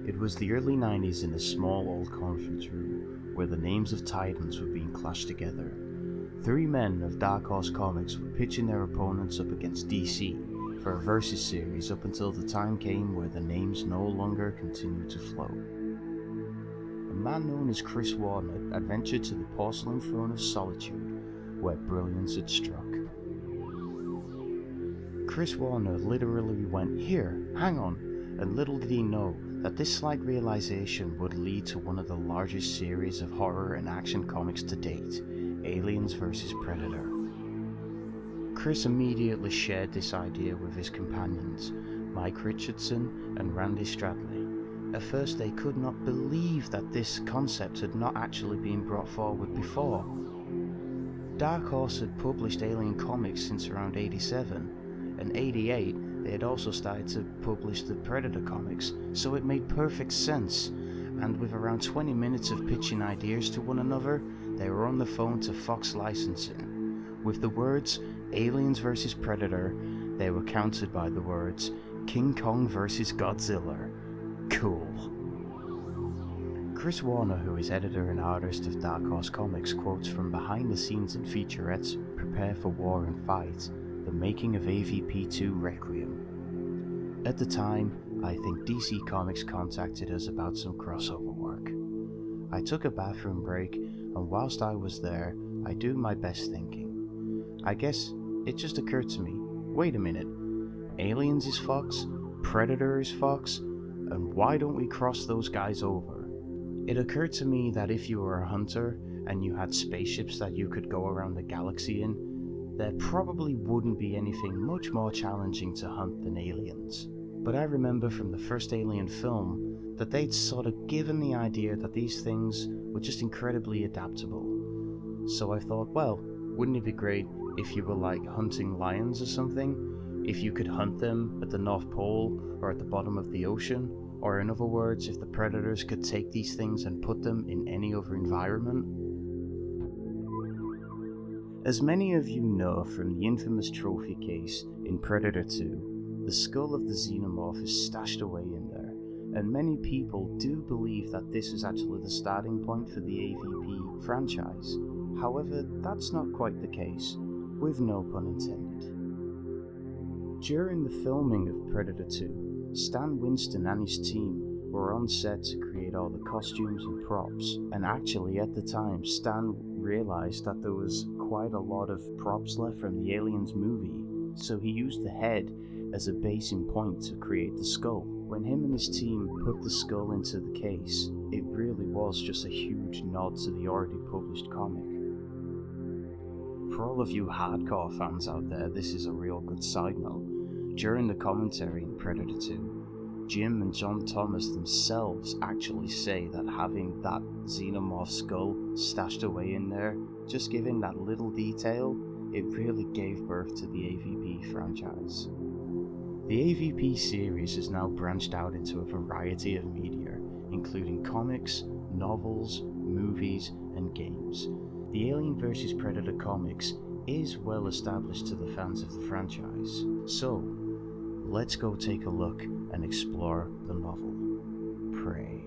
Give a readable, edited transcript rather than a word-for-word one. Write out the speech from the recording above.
It was the early 90s in a small old conference room where the names of titans were being clashed together. Three men of Dark Horse Comics were pitching their opponents up against DC for a versus series up until the time came where the names no longer continued to flow. A man known as Chris Warner adventured to the porcelain throne of solitude where brilliance had struck. Chris Warner literally went, "Here, hang on," and little did he know that this slight realization would lead to one of the largest series of horror and action comics to date, Aliens vs. Predator. Chris immediately shared this idea with his companions, Mike Richardson and Randy Stradley. At first they could not believe that this concept had not actually been brought forward before. Dark Horse had published Alien comics since around 87, and 88 they had also started to publish the Predator comics, so it made perfect sense, and with around 20 minutes of pitching ideas to one another, they were on the phone to Fox Licensing. With the words Aliens vs. Predator, they were countered by the words King Kong vs. Godzilla. Cool. Chris Warner, who is editor and artist of Dark Horse Comics, quotes from behind the scenes and featurettes Prepare for War and Fight, the making of AVP 2 Requiem. At the time, I think DC Comics contacted us about some crossover work. I took a bathroom break, and whilst I was there, I do my best thinking. I guess it just occurred to me, wait a minute, Aliens is Fox, Predator is Fox, and why don't we cross those guys over? It occurred to me that if you were a hunter and you had spaceships that you could go around the galaxy in, there probably wouldn't be anything much more challenging to hunt than aliens. But I remember from the first Alien film that they'd sort of given the idea that these things were just incredibly adaptable. So I thought, well, wouldn't it be great if you were like hunting lions or something? If you could hunt them at the North Pole or at the bottom of the ocean? Or in other words, if the predators could take these things and put them in any other environment? As many of you know from the infamous trophy case in Predator 2, the skull of the xenomorph is stashed away in there, and many people do believe that this is actually the starting point for the AVP franchise. However, that's not quite the case, with no pun intended. During the filming of Predator 2, Stan Winston and his team were on set to create all the costumes and props, and actually at the time Stan realized that there was quite a lot of props left from the Aliens movie, so he used the head as a basing point to create the skull. When him and his team put the skull into the case, it really was just a huge nod to the already published comic. For all of you hardcore fans out there, this is a real good side note. During the commentary in Predator 2, Jim and John Thomas themselves actually say that having that xenomorph skull stashed away in there, just giving that little detail, it really gave birth to the AVP franchise. The AVP series has now branched out into a variety of media, including comics, novels, movies, and games. The Alien vs. Predator comics is well established to the fans of the franchise, so let's go take a look and explore the novel, Prey.